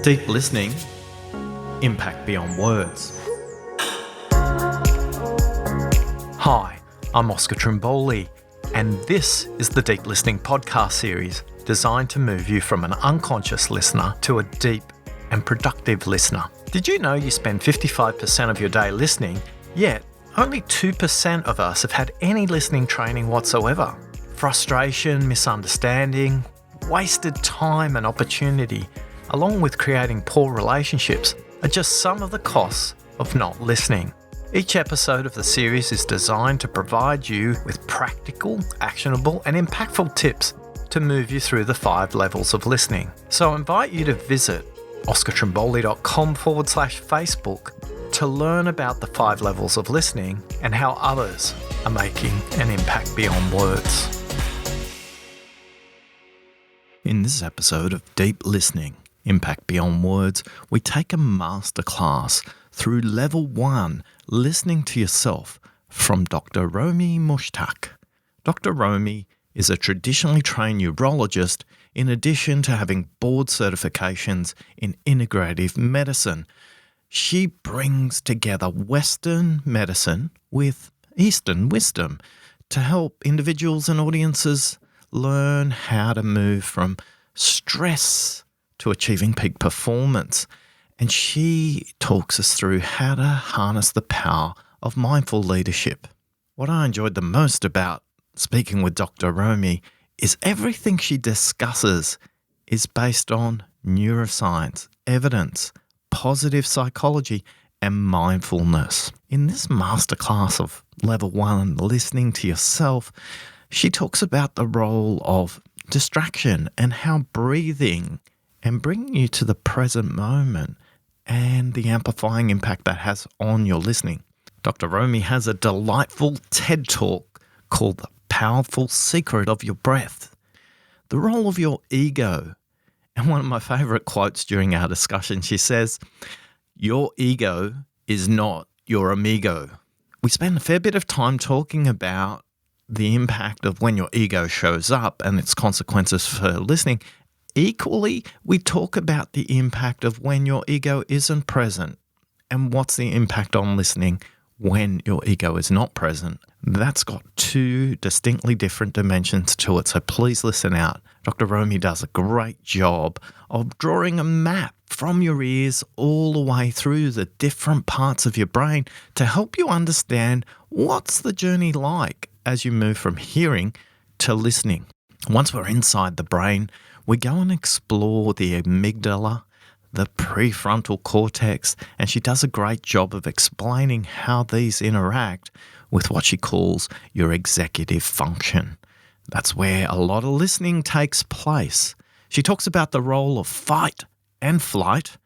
Deep listening, impact beyond words. Hi, I'm Oscar Trimboli, and this is the Deep Listening podcast series designed to move you from an unconscious listener to a deep and productive listener. Did you know you spend 55% of your day listening, yet only 2% of us have had any listening training whatsoever? Frustration, misunderstanding, wasted time and opportunity, along with creating poor relationships, are just some of the costs of not listening. Each episode of the series is designed to provide you with practical, actionable, and impactful tips to move you through the 5 levels of listening. So I invite you to visit oscartrimboli.com/Facebook to learn about the 5 levels of listening and how others are making an impact beyond words. In this episode of Deep Listening, Impact Beyond Words, we take a masterclass through Level 1, Listening to Yourself, from Dr Romie Mushtaq. Dr Romie is a traditionally trained neurologist in addition to having board certifications in integrative medicine. She brings together Western medicine with Eastern wisdom to help individuals and audiences learn how to move from stress to achieving peak performance. And she talks us through how to harness the power of mindful leadership. What I enjoyed the most about speaking with Dr. Romie is everything she discusses is based on neuroscience, evidence, positive psychology, and mindfulness. In this masterclass of Level 1, Listening to Yourself, she talks about the role of distraction and how breathing and bringing you to the present moment and the amplifying impact that has on your listening. Dr. Romie has a delightful TED Talk called The Powerful Secret of Your Breath, the role of your ego. And one of my favourite quotes during our discussion, she says, "Your ego is not your amigo." We spend a fair bit of time talking about the impact of when your ego shows up and its consequences for listening. Equally, we talk about the impact of when your ego isn't present and what's the impact on listening when your ego is not present. That's got 2 distinctly different dimensions to it, so please listen out. Dr. Romie does a great job of drawing a map from your ears all the way through the different parts of your brain to help you understand what's the journey like as you move from hearing to listening. Once we're inside the brain, we go and explore the amygdala, the prefrontal cortex, and she does a great job of explaining how these interact with what she calls your executive function. That's where a lot of listening takes place. She talks about the role of fight and flight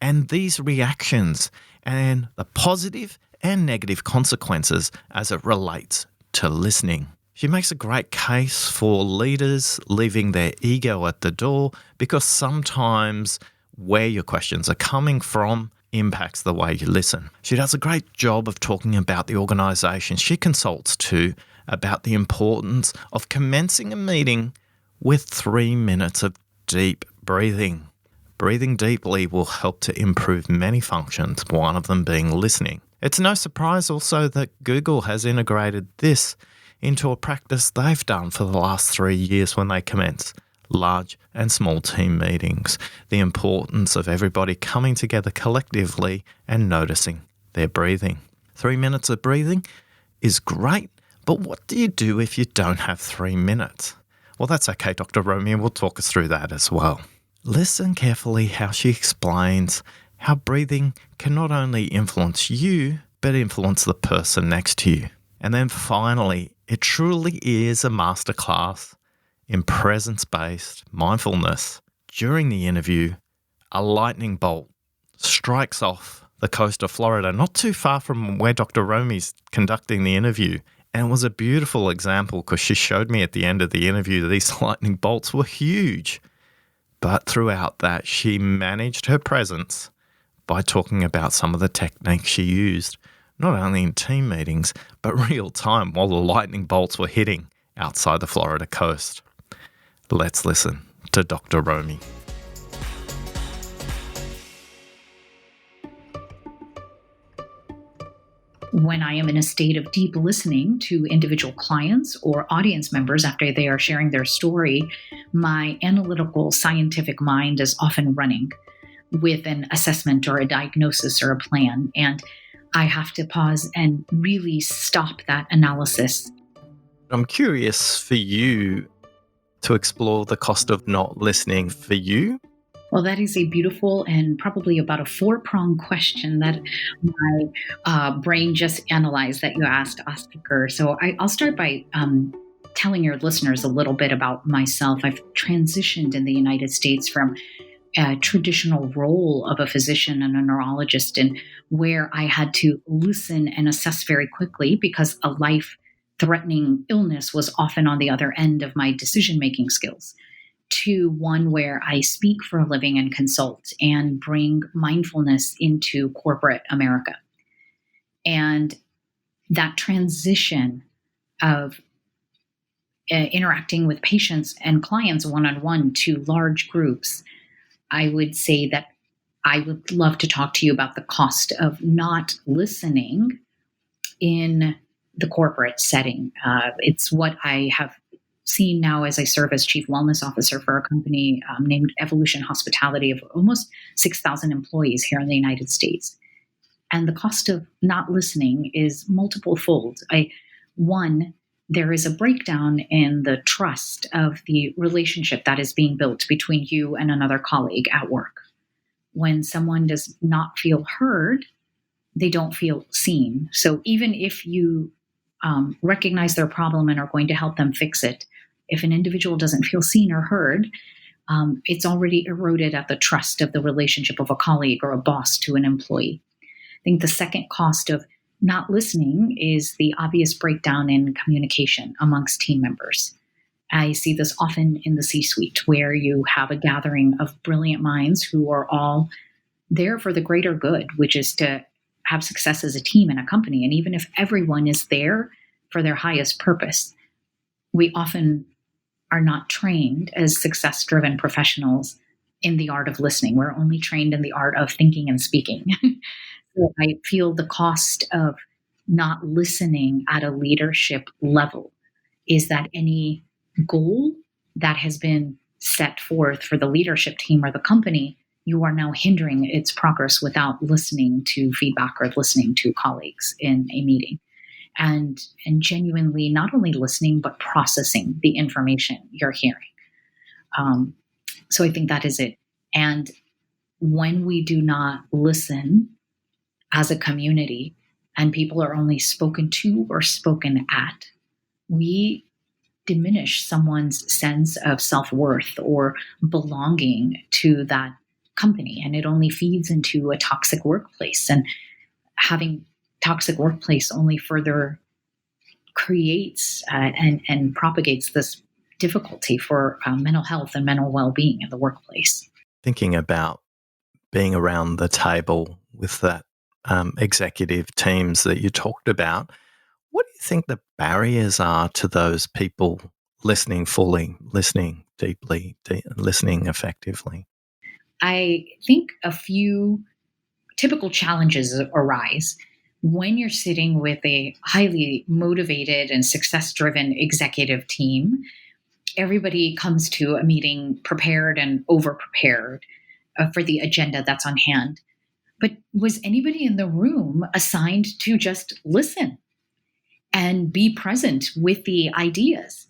and these reactions and the positive and negative consequences as it relates to listening. She makes a great case for leaders leaving their ego at the door because sometimes where your questions are coming from impacts the way you listen. She does a great job of talking about the organisations she consults to about the importance of commencing a meeting with 3 minutes of deep breathing. Breathing deeply will help to improve many functions, one of them being listening. It's no surprise also that Google has integrated this into a practice they've done for the last 3 years when they commence large and small team meetings. The importance of everybody coming together collectively and noticing their breathing. 3 minutes of breathing is great, but what do you do if you don't have 3 minutes? Well, that's okay, Dr. Romie will talk us through that as well. Listen carefully how she explains how breathing can not only influence you, but influence the person next to you. And then finally, it truly is a masterclass in presence-based mindfulness. During the interview, a lightning bolt strikes off the coast of Florida, not too far from where Dr. Romie's conducting the interview. And it was a beautiful example because she showed me at the end of the interview that these lightning bolts were huge. But throughout that, she managed her presence by talking about some of the techniques she used not only in team meetings, but real time while the lightning bolts were hitting outside the Florida coast. Let's listen to Dr. Romie. When I am in a state of deep listening to individual clients or audience members after they are sharing their story, my analytical scientific mind is often running with an assessment or a diagnosis or a plan. And I have to pause and really stop that analysis. I'm curious for you to explore the cost of not listening for you. Well, that is a beautiful and probably about a 4-pronged question that my brain just analyzed that you asked, Oscar. So I'll start by telling your listeners a little bit about myself. I've transitioned in the United States from a traditional role of a physician and a neurologist, and where I had to listen and assess very quickly because a life-threatening illness was often on the other end of my decision-making skills, to one where I speak for a living and consult and bring mindfulness into corporate America. And that transition of interacting with patients and clients one-on-one to large groups, I would say that I would love to talk to you about the cost of not listening in the corporate setting. It's what I have seen now as I serve as Chief Wellness Officer for a company named Evolution Hospitality of almost 6,000 employees here in the United States. And the cost of not listening is multiple fold. One, there is a breakdown in the trust of the relationship that is being built between you and another colleague at work. When someone does not feel heard, they don't feel seen. So even if you recognize their problem and are going to help them fix it, if an individual doesn't feel seen or heard, it's already eroded at the trust of the relationship of a colleague or a boss to an employee. I think the second cost of not listening is the obvious breakdown in communication amongst team members. I see this often in the C-suite, where you have a gathering of brilliant minds who are all there for the greater good, which is to have success as a team in a company. And even if everyone is there for their highest purpose, we often are not trained as success-driven professionals in the art of listening. We're only trained in the art of thinking and speaking. So I feel the cost of not listening at a leadership level is that any goal that has been set forth for the leadership team or the company, you are now hindering its progress without listening to feedback or listening to colleagues in a meeting. And genuinely not only listening, but processing the information you're hearing. So I think that is it. And when we do not listen as a community and people are only spoken to or spoken at, we diminish someone's sense of self-worth or belonging to that company. And it only feeds into a toxic workplace. And having toxic workplace only further creates and propagates this difficulty for mental health and mental well-being in the workplace. Thinking about being around the table with that executive teams that you talked about, what do you think the barriers are to those people listening fully, listening deeply, listening effectively? I think a few typical challenges arise when you're sitting with a highly motivated and success-driven executive team. Everybody comes to a meeting prepared and over-prepared for the agenda that's on hand. But was anybody in the room assigned to just listen and be present with the ideas?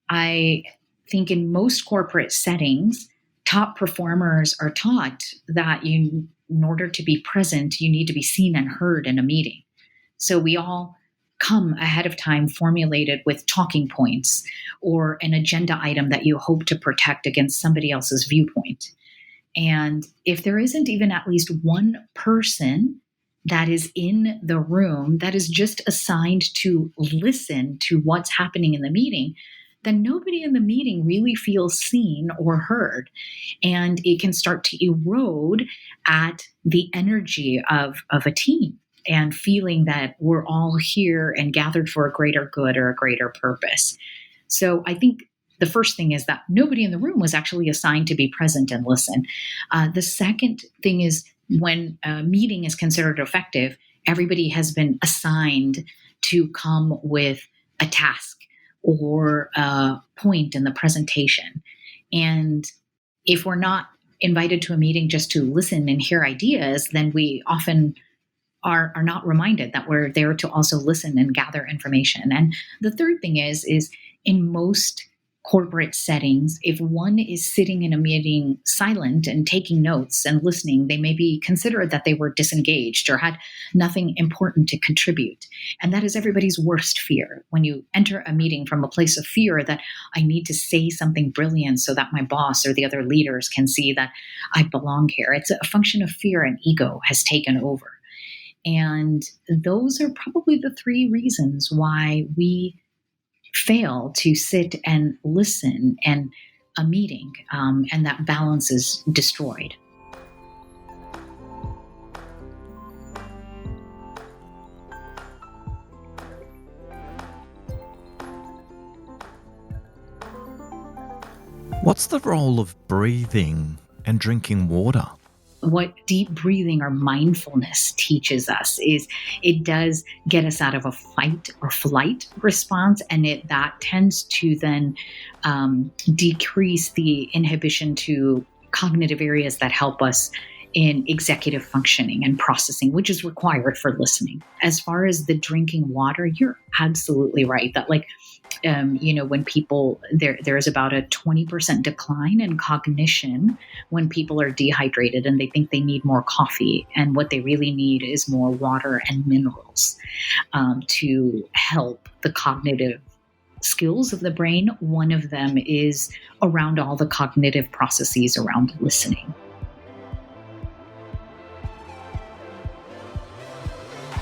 I think in most corporate settings, top performers are taught that in order to be present, you need to be seen and heard in a meeting. So we all come ahead of time formulated with talking points or an agenda item that you hope to protect against somebody else's viewpoint. And if there isn't even at least one person that is in the room that is just assigned to listen to what's happening in the meeting, then nobody in the meeting really feels seen or heard. And it can start to erode at the energy of a team. and feeling that we're all here and gathered for a greater good or a greater purpose. So I think the first thing is that nobody in the room was actually assigned to be present and listen. The second thing is when a meeting is considered effective, everybody has been assigned to come with a task or a point in the presentation. And if we're not invited to a meeting just to listen and hear ideas, then we often are not reminded that we're there to also listen and gather information. And the third thing is in most corporate settings, if one is sitting in a meeting silent and taking notes and listening, they may be considered that they were disengaged or had nothing important to contribute. And that is everybody's worst fear. When you enter a meeting from a place of fear that I need to say something brilliant so that my boss or the other leaders can see that I belong here, it's a function of fear, and ego has taken over. And those are probably the three reasons why we fail to sit and listen in a meeting, and that balance is destroyed. What's the role of breathing and drinking water? What deep breathing or mindfulness teaches us is it does get us out of a fight or flight response, and that tends to then decrease the inhibition to cognitive areas that help us in executive functioning and processing, which is required for listening. As far as the drinking water, you're absolutely right that when people, there is about a 20% decline in cognition when people are dehydrated and they think they need more coffee. And what they really need is more water and minerals to help the cognitive skills of the brain. One of them is around all the cognitive processes around listening.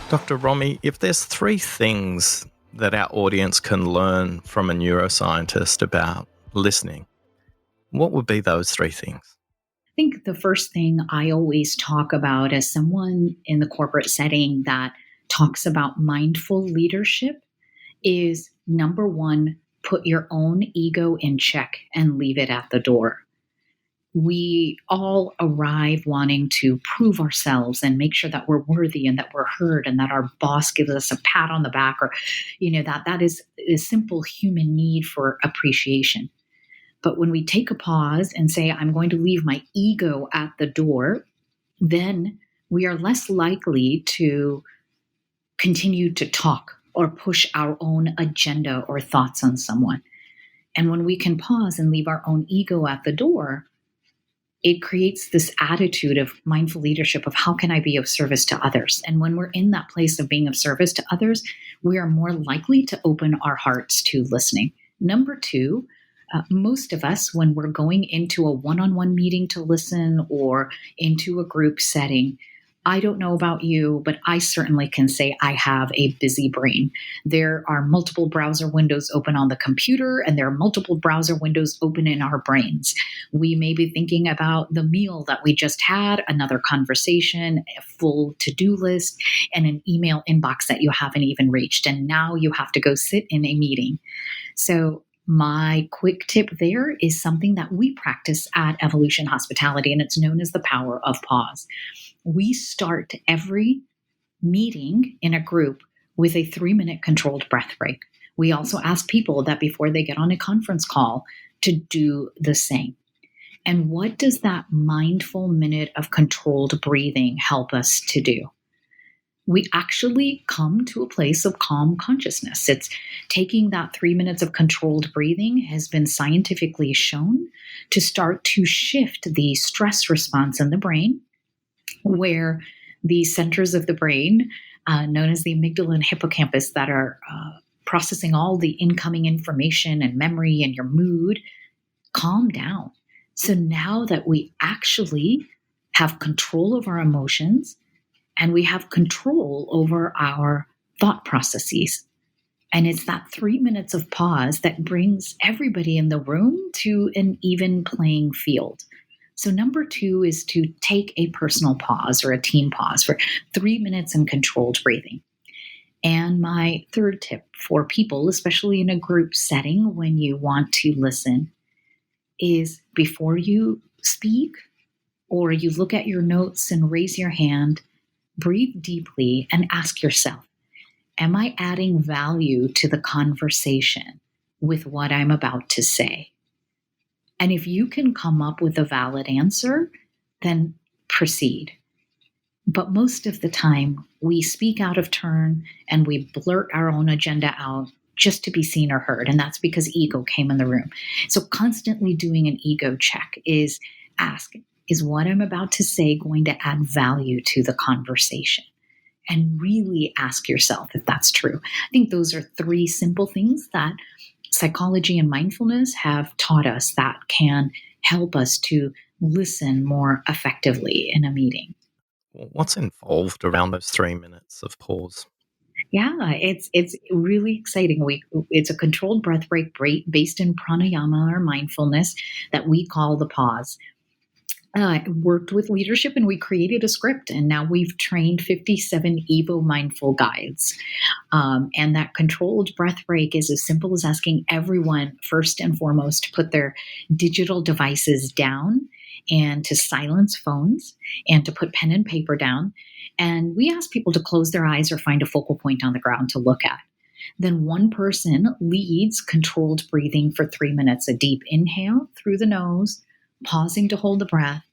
Dr. Romie, if there's three things that our audience can learn from a neuroscientist about listening, what would be those three things? I think the first thing I always talk about as someone in the corporate setting that talks about mindful leadership is, number one, put your own ego in check and leave it at the door. We all arrive wanting to prove ourselves and make sure that we're worthy and that we're heard and that our boss gives us a pat on the back, or, that is a simple human need for appreciation. But when we take a pause and say, I'm going to leave my ego at the door, then we are less likely to continue to talk or push our own agenda or thoughts on someone. And when we can pause and leave our own ego at the door, it creates this attitude of mindful leadership of how can I be of service to others? And when we're in that place of being of service to others, we are more likely to open our hearts to listening. Number two, most of us, when we're going into a one-on-one meeting to listen or into a group setting, I don't know about you, but I certainly can say I have a busy brain. There are multiple browser windows open on the computer, and there are multiple browser windows open in our brains. We may be thinking about the meal that we just had, another conversation, a full to-do list, and an email inbox that you haven't even reached. And now you have to go sit in a meeting. So my quick tip there is something that we practice at Evolution Hospitality, and it's known as the power of pause. We start every meeting in a group with a 3-minute controlled breath break. We also ask people that before they get on a conference call to do the same. And what does that mindful minute of controlled breathing help us to do? We actually come to a place of calm consciousness. It's taking that 3 minutes of controlled breathing has been scientifically shown to start to shift the stress response in the brain, where the centers of the brain, known as the amygdala and hippocampus, that are processing all the incoming information and memory and your mood, calm down. So now that we actually have control of our emotions and we have control over our thought processes. And it's that 3 minutes of pause that brings everybody in the room to an even playing field. So, number two is to take a personal pause or a team pause for 3 minutes in controlled breathing. And my third tip for people, especially in a group setting when you want to listen, is before you speak or you look at your notes and raise your hand, breathe deeply and ask yourself, am I adding value to the conversation with what I'm about to say? And if you can come up with a valid answer, then proceed. But most of the time, we speak out of turn and we blurt our own agenda out just to be seen or heard. And that's because ego came in the room. So constantly doing an ego check is ask, is what I'm about to say going to add value to the conversation? And really ask yourself if that's true. I think those are three simple things that psychology and mindfulness have taught us that can help us to listen more effectively in a meeting. What's involved around those 3 minutes of pause? Yeah, it's really exciting. It's a controlled breath break based in pranayama or mindfulness that we call the pause. Worked with leadership and we created a script, and now we've trained 57 Evo mindful guides. And that controlled breath break is as simple as asking everyone, first and foremost, to put their digital devices down and to silence phones and to put pen and paper down. And we ask people to close their eyes or find a focal point on the ground to look at. Then one person leads controlled breathing for 3 minutes, a deep inhale through the nose, pausing to hold the breath,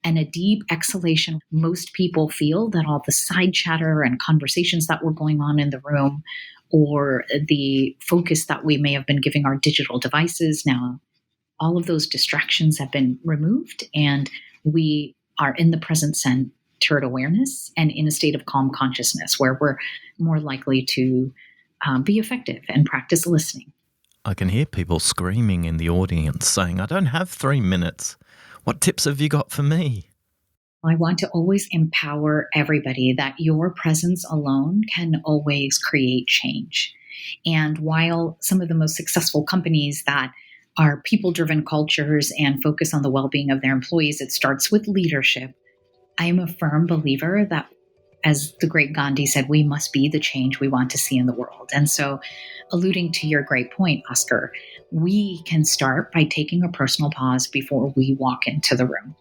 and a deep exhalation. Most people feel that all the side chatter and conversations that were going on in the room, or the focus that we may have been giving our digital devices, now all of those distractions have been removed, and we are in the present centered awareness and in a state of calm consciousness where we're more likely to be effective and practice listening. I can hear people screaming in the audience saying, I don't have 3 minutes. What tips have you got for me? I want to always empower everybody that your presence alone can always create change. And while some of the most successful companies that are people-driven cultures and focus on the well-being of their employees, it starts with leadership. I am a firm believer that, as the great Gandhi said, we must be the change we want to see in the world. And so, alluding to your great point, Oscar, we can start by taking a personal pause before we walk into the room.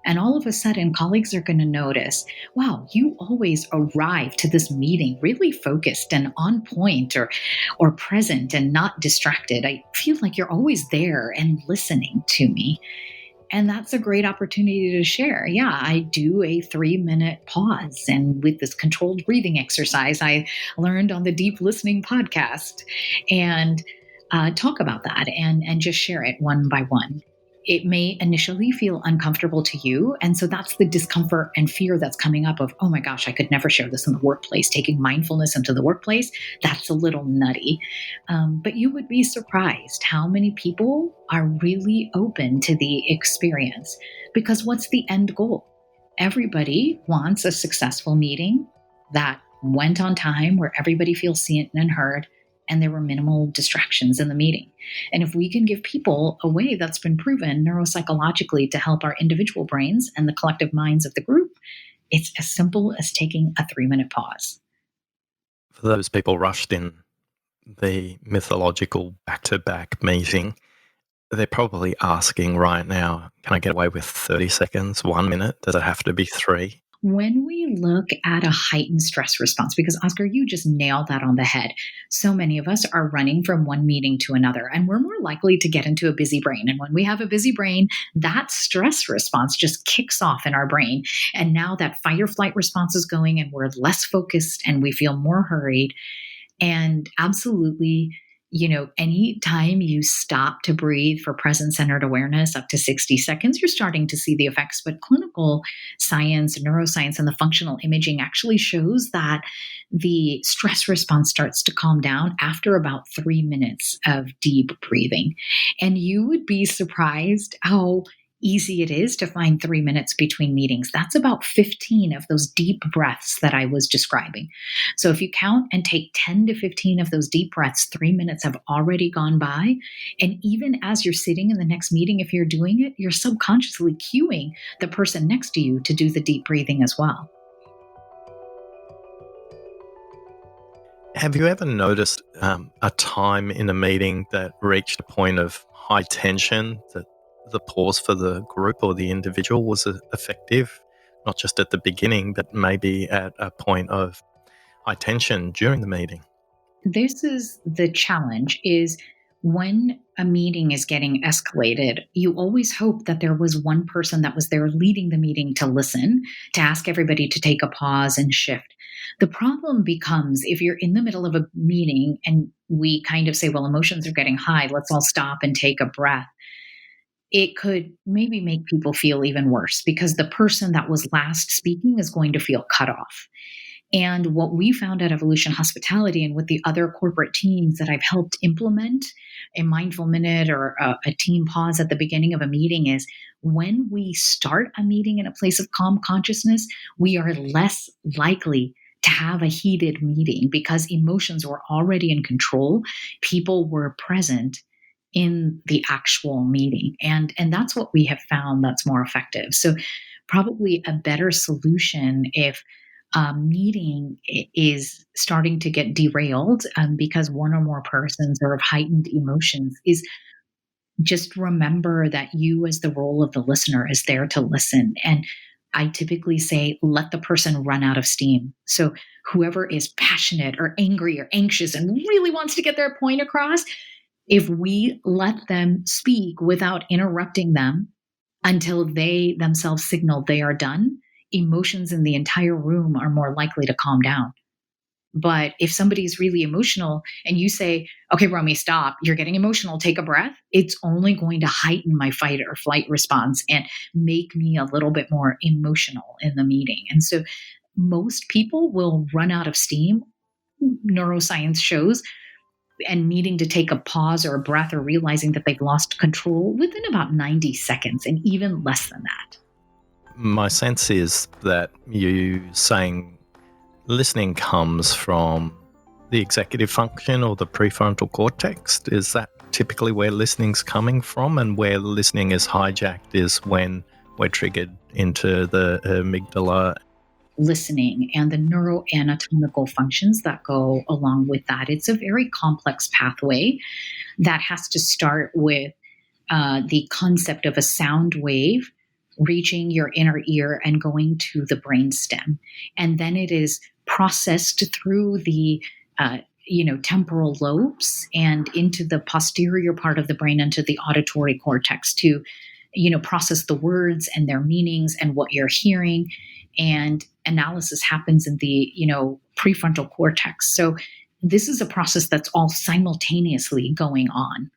And all of a sudden, colleagues are going to notice, wow, you always arrive to this meeting really focused and on point or present and not distracted. I feel like you're always there and listening to me. And that's a great opportunity to share. Yeah, I do a 3-minute pause. And with this controlled breathing exercise, I learned on the Deep Listening podcast, and talk about that and just share it one by one. It may initially feel uncomfortable to you. And so that's the discomfort and fear that's coming up of, oh my gosh, I could never share this in the workplace. Taking mindfulness into the workplace, that's a little nutty. But you would be surprised how many people are really open to the experience. Because what's the end goal? Everybody wants a successful meeting that went on time, where everybody feels seen and heard, and there were minimal distractions in the meeting. And if we can give people a way that's been proven neuropsychologically to help our individual brains and the collective minds of the group, it's as simple as taking a 3-minute pause. For those people rushed in the mythological back-to-back meeting, they're probably asking right now, can I get away with 30 seconds, 1 minute? Does it have to be 3? When we look at a heightened stress response, because Oscar, you just nailed that on the head. So many of us are running from one meeting to another, and we're more likely to get into a busy brain. And when we have a busy brain, that stress response just kicks off in our brain. And now that fight or flight response is going, and we're less focused and we feel more hurried. And absolutely, anytime you stop to breathe for present-centered awareness up to 60 seconds, you're starting to see the effects. But clinical science, neuroscience, and the functional imaging actually shows that the stress response starts to calm down after about 3 minutes of deep breathing. And you would be surprised how easy it is to find 3 minutes between meetings. That's about 15 of those deep breaths that I was describing. So if you count and take 10 to 15 of those deep breaths, 3 minutes have already gone by. And even as you're sitting in the next meeting, if you're doing it, you're subconsciously cueing the person next to you to do the deep breathing as well. Have you ever noticed a time in a meeting that reached a point of high tension, that the pause for the group or the individual was effective, not just at the beginning, but maybe at a point of high tension during the meeting? This is the challenge, is when a meeting is getting escalated, you always hope that there was one person that was there leading the meeting to listen, to ask everybody to take a pause and shift. The problem becomes if you're in the middle of a meeting and we kind of say, well, emotions are getting high, let's all stop and take a breath. It could maybe make people feel even worse because the person that was last speaking is going to feel cut off. And what we found at Evolution Hospitality and with the other corporate teams that I've helped implement a mindful minute or a team pause at the beginning of a meeting is when we start a meeting in a place of calm consciousness, we are less likely to have a heated meeting because emotions were already in control. People were present in the actual meeting. And that's what we have found that's more effective. So probably a better solution if a meeting is starting to get derailed because one or more persons are of heightened emotions is just remember that you as the role of the listener is there to listen. And I typically say, let the person run out of steam. So whoever is passionate or angry or anxious and really wants to get their point across, if we let them speak without interrupting them until they themselves signal they are done, emotions in the entire room are more likely to calm down. But if somebody's really emotional and you say, okay, Romie, stop, you're getting emotional, take a breath, it's only going to heighten my fight or flight response and make me a little bit more emotional in the meeting. And so most people will run out of steam, neuroscience shows, and needing to take a pause or a breath or realizing that they've lost control within about 90 seconds and even less than that. My sense is that you saying listening comes from the executive function or the prefrontal cortex. Is that typically where listening's coming from? And where listening is hijacked is when we're triggered into the amygdala. Listening and the neuroanatomical functions that go along with that. It's a very complex pathway that has to start with the concept of a sound wave reaching your inner ear and going to the brainstem. And then it is processed through the temporal lobes and into the posterior part of the brain, into the auditory cortex to, process the words and their meanings and what you're hearing. And analysis happens in the, prefrontal cortex. So this is a process that's all simultaneously going on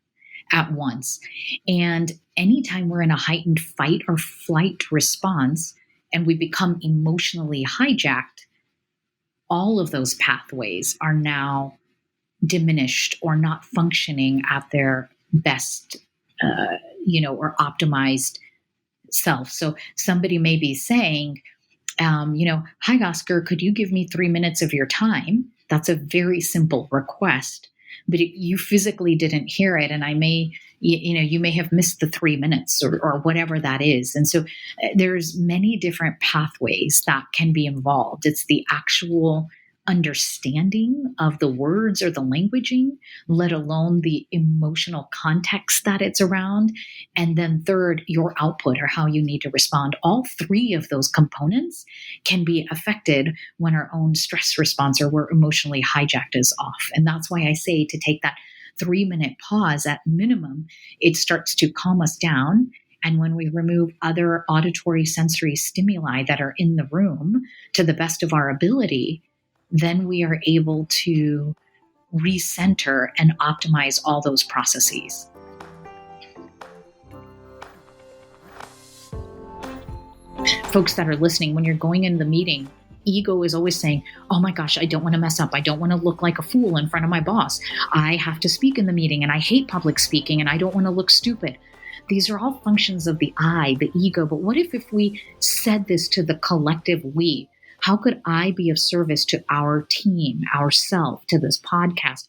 at once. And anytime we're in a heightened fight or flight response and we become emotionally hijacked, all of those pathways are now diminished or not functioning at their best, or optimized self. So somebody may be saying, hi, Oscar, could you give me 3 minutes of your time? That's a very simple request, but you physically didn't hear it. And I may, you may have missed the 3 minutes or whatever that is. And so there's many different pathways that can be involved. It's the actual understanding of the words or the languaging, let alone the emotional context that it's around. And then third, your output or how you need to respond. All three of those components can be affected when our own stress response or we're emotionally hijacked is off. And that's why I say to take that 3-minute pause at minimum, it starts to calm us down. And when we remove other auditory sensory stimuli that are in the room to the best of our ability, then we are able to recenter and optimize all those processes. Folks that are listening, when you're going into the meeting, ego is always saying, oh my gosh, I don't want to mess up. I don't want to look like a fool in front of my boss. I have to speak in the meeting and I hate public speaking and I don't want to look stupid. These are all functions of the I, the ego. But what if we said this to the collective we? How could I be of service to our team, ourself, to this podcast?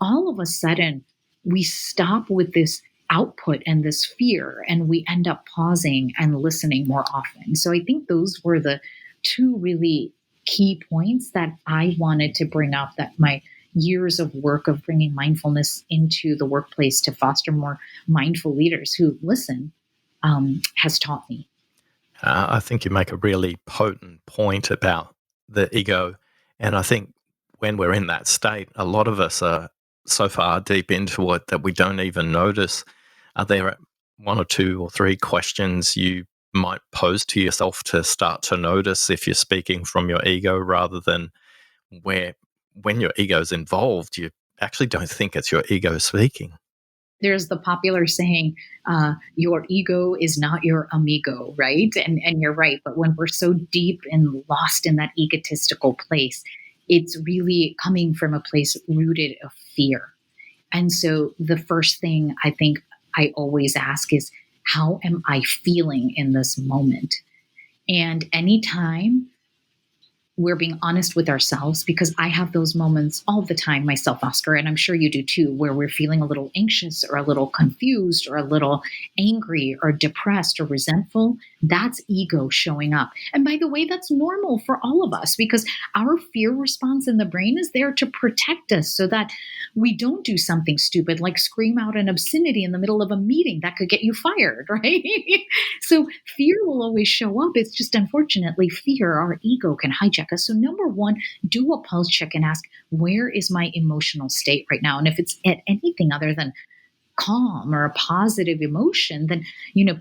All of a sudden, we stop with this output and this fear, and we end up pausing and listening more often. So I think those were the two really key points that I wanted to bring up, that my years of work of bringing mindfulness into the workplace to foster more mindful leaders who listen has taught me. I think you make a really potent point about the ego. And I think when we're in that state, a lot of us are so far deep into it that we don't even notice. Are there one or two or three questions you might pose to yourself to start to notice if you're speaking from your ego, rather than where when your ego is involved, you actually don't think it's your ego speaking? There's the popular saying, your ego is not your amigo, right? And you're right. But when we're so deep and lost in that egotistical place, it's really coming from a place rooted of fear. And so the first thing I think I always ask is, how am I feeling in this moment? And anytime we're being honest with ourselves, because I have those moments all the time myself, Oscar, and I'm sure you do too, where we're feeling a little anxious or a little confused or a little angry or depressed or resentful. That's ego showing up. And by the way, that's normal for all of us, because our fear response in the brain is there to protect us so that we don't do something stupid like scream out an obscenity in the middle of a meeting that could get you fired, right? So fear will always show up. It's just, unfortunately, fear, our ego, can hijack us. So number one, do a pulse check and ask, where is my emotional state right now? And if it's at anything other than calm or a positive emotion, then,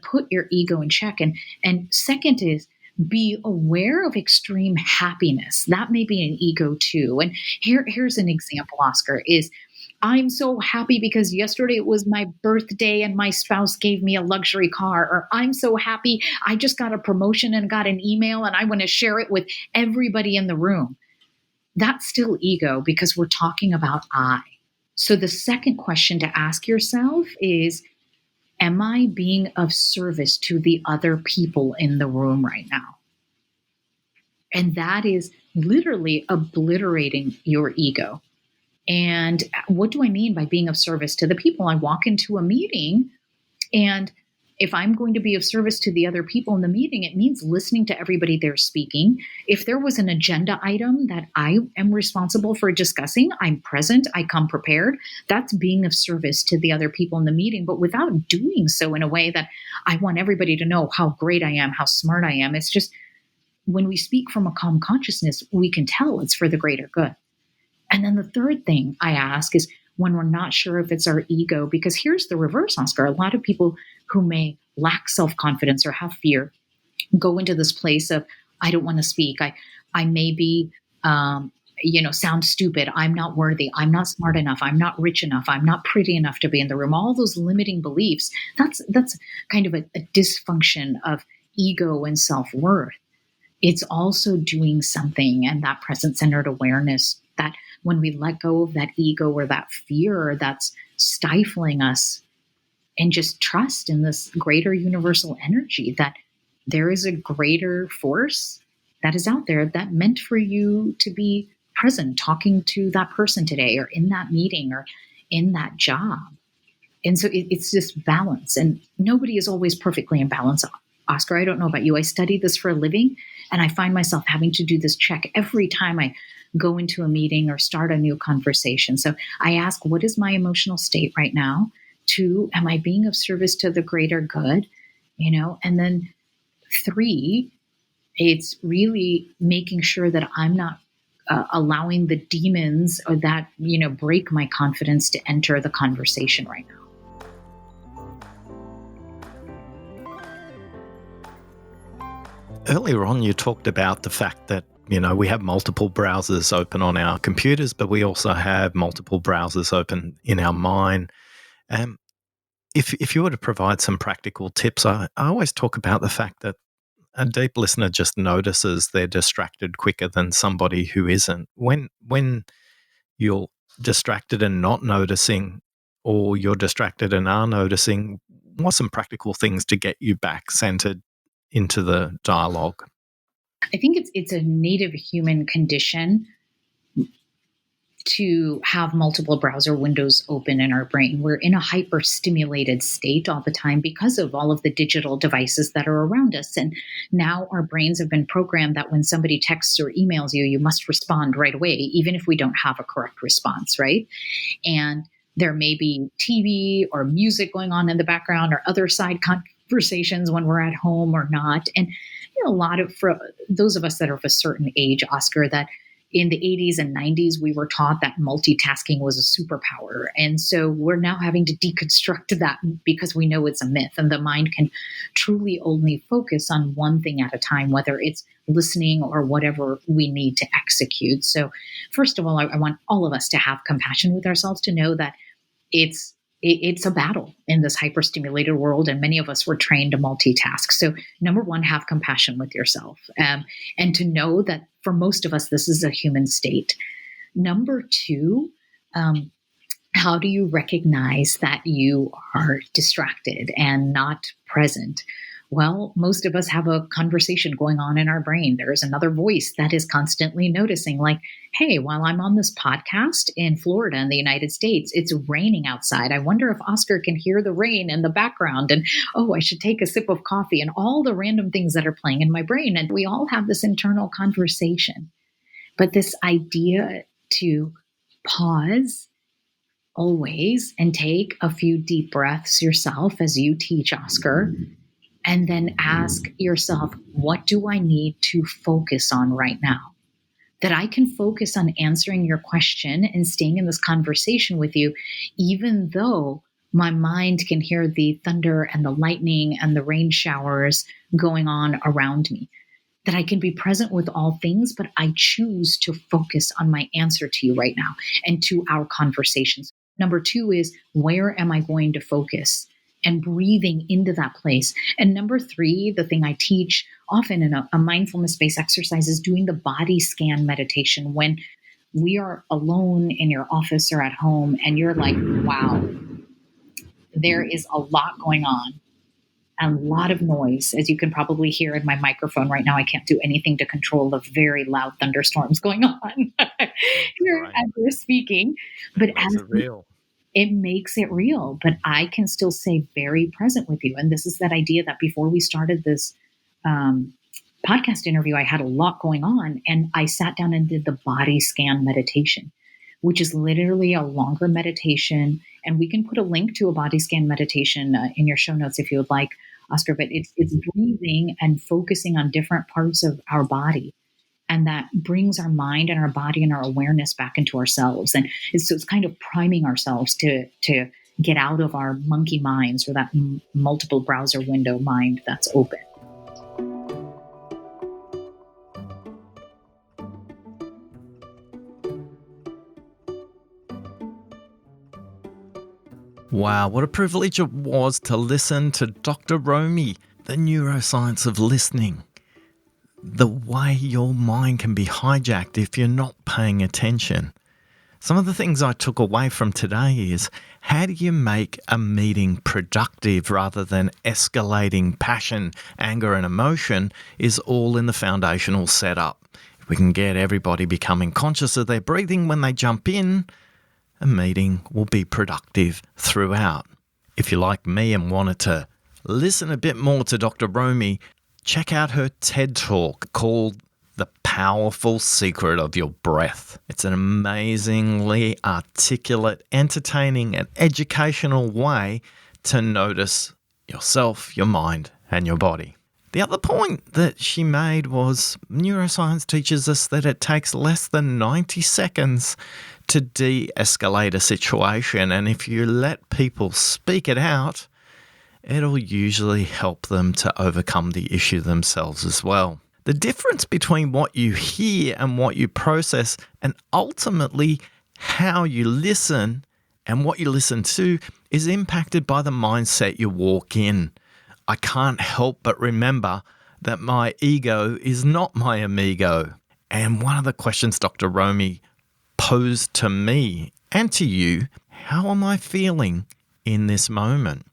put your ego in check. And second is, be aware of extreme happiness. That may be an ego too. And here's an example, Oscar, is I'm so happy because yesterday it was my birthday and my spouse gave me a luxury car. Or I'm so happy I just got a promotion and got an email and I want to share it with everybody in the room. That's still ego, because we're talking about I. So the second question to ask yourself is, am I being of service to the other people in the room right now? And that is literally obliterating your ego. And what do I mean by being of service to the people? I walk into a meeting, and if I'm going to be of service to the other people in the meeting, it means listening to everybody there speaking. If there was an agenda item that I am responsible for discussing, I'm present, I come prepared. That's being of service to the other people in the meeting, but without doing so in a way that I want everybody to know how great I am, how smart I am. It's just, when we speak from a calm consciousness, we can tell it's for the greater good. And then the third thing I ask is, when we're not sure if it's our ego, because here's the reverse, Oscar. A lot of people who may lack self-confidence or have fear go into this place of, I don't want to speak. I may be, sound stupid. I'm not worthy. I'm not smart enough. I'm not rich enough. I'm not pretty enough to be in the room. All those limiting beliefs, that's kind of a dysfunction of ego and self-worth. It's also doing something, and that present-centered awareness, that when we let go of that ego or that fear that's stifling us, and just trust in this greater universal energy, that there is a greater force that is out there that meant for you to be present, talking to that person today, or in that meeting, or in that job. And so it's this balance, and nobody is always perfectly in balance. Oscar, I don't know about you. I study this for a living, and I find myself having to do this check every time I go into a meeting or start a new conversation. So I ask, what is my emotional state right now? 2, am I being of service to the greater good? And then 3, it's really making sure that I'm not allowing the demons or that, break my confidence to enter the conversation right now. Earlier on, you talked about the fact that, we have multiple browsers open on our computers, but we also have multiple browsers open in our mind. If you were to provide some practical tips, I always talk about the fact that a deep listener just notices they're distracted quicker than somebody who isn't. When you're distracted and not noticing, or you're distracted and are noticing, What are some practical things to get you back centered into the dialogue? I think it's a native human condition to have multiple browser windows open in our brain. We're in a hyper-stimulated state all the time because of all of the digital devices that are around us. And now our brains have been programmed that when somebody texts or emails you, you must respond right away, even if we don't have a correct response, right? And there may be TV or music going on in the background or other side conversations when we're at home or not. And a lot of, for those of us that are of a certain age, Oscar, that in the 80s and 90s, we were taught that multitasking was a superpower. And so we're now having to deconstruct that because we know it's a myth. And the mind can truly only focus on one thing at a time, whether it's listening or whatever we need to execute. So first of all, I want all of us to have compassion with ourselves, to know that it's a battle in this hyperstimulated world, and many of us were trained to multitask. So number one, have compassion with yourself, and to know that for most of us, this is a human state. Number two, how do you recognize that you are distracted and not present? Well, most of us have a conversation going on in our brain. There's another voice that is constantly noticing, like, hey, while I'm on this podcast in Florida in the United States, it's raining outside. I wonder if Oscar can hear the rain in the background. And, oh, I should take a sip of coffee, and all the random things that are playing in my brain. And we all have this internal conversation. But this idea to pause always and take a few deep breaths yourself, as you teach, Oscar, and then ask yourself, what do I need to focus on right now? That I can focus on answering your question and staying in this conversation with you, even though my mind can hear the thunder and the lightning and the rain showers going on around me. That I can be present with all things, but I choose to focus on my answer to you right now and to our conversations. Number two is, where am I going to focus? And breathing into that place. And number three, the thing I teach often in a mindfulness-based exercise, is doing the body scan meditation. When we are alone in your office or at home and you're like, wow, there is a lot going on, a lot of noise. As you can probably hear in my microphone right now, I can't do anything to control the very loud thunderstorms going on here as we're speaking. But as real. It makes it real, but I can still stay very present with you. And this is that idea that before we started this podcast interview, I had a lot going on, and I sat down and did the body scan meditation, which is literally a longer meditation. And we can put a link to a body scan meditation in your show notes if you would like, Oscar, but it's breathing and focusing on different parts of our body. And that brings our mind and our body and our awareness back into ourselves. And it's kind of priming ourselves to get out of our monkey minds, or that multiple browser window mind that's open. Wow, what a privilege it was to listen to Dr. Romie, the neuroscience of listening. The way your mind can be hijacked if you're not paying attention. Some of the things I took away from today is, how do you make a meeting productive rather than escalating passion, anger and emotion is all in the foundational setup. If we can get everybody becoming conscious of their breathing when they jump in, a meeting will be productive throughout. If you're like me and wanted to listen a bit more to Dr. Romie, check out her TED Talk called The Powerful Secret of Your Breath. It's an amazingly articulate, entertaining, and educational way to notice yourself, your mind, and your body. The other point that she made was, neuroscience teaches us that it takes less than 90 seconds to de-escalate a situation, and if you let people speak it out, it'll usually help them to overcome the issue themselves as well. The difference between what you hear and what you process, and ultimately how you listen and what you listen to, is impacted by the mindset you walk in. I can't help but remember that my ego is not my amigo. And one of the questions Dr. Romie posed to me and to you, how am I feeling in this moment?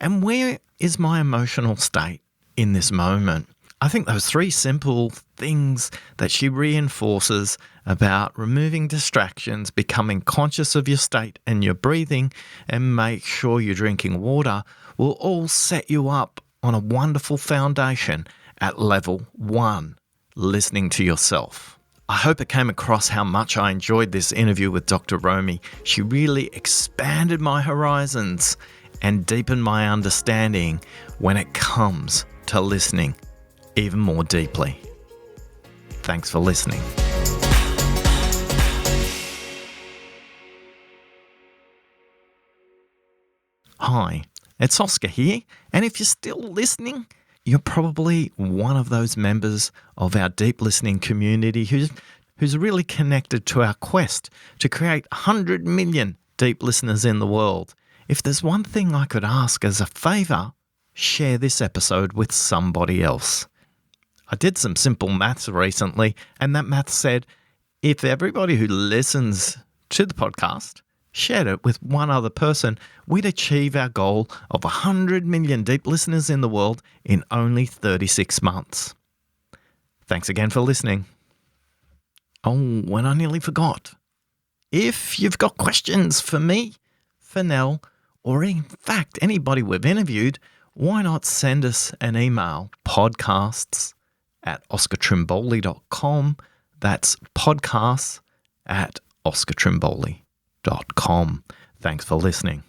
And where is my emotional state in this moment? I think those 3 simple things that she reinforces about removing distractions, becoming conscious of your state and your breathing, and make sure you're drinking water will all set you up on a wonderful foundation at level 1, listening to yourself. I hope it came across how much I enjoyed this interview with Dr. Romie. She really expanded my horizons and deepened my understanding when it comes to listening even more deeply. Thanks for listening. Hi, it's Oscar here, and if you're still listening, you're probably one of those members of our deep listening community who's really connected to our quest to create 100 million deep listeners in the world. If there's one thing I could ask as a favour, share this episode with somebody else. I did some simple maths recently, and that math said if everybody who listens to the podcast shared it with one other person, we'd achieve our goal of 100 million deep listeners in the world in only 36 months. Thanks again for listening. Oh, and I nearly forgot. If you've got questions for me, for Nell, or in fact anybody we've interviewed, why not send us an email, podcasts@oscartrimboli.com. That's podcasts@oscartrimboli.com. Thanks for listening.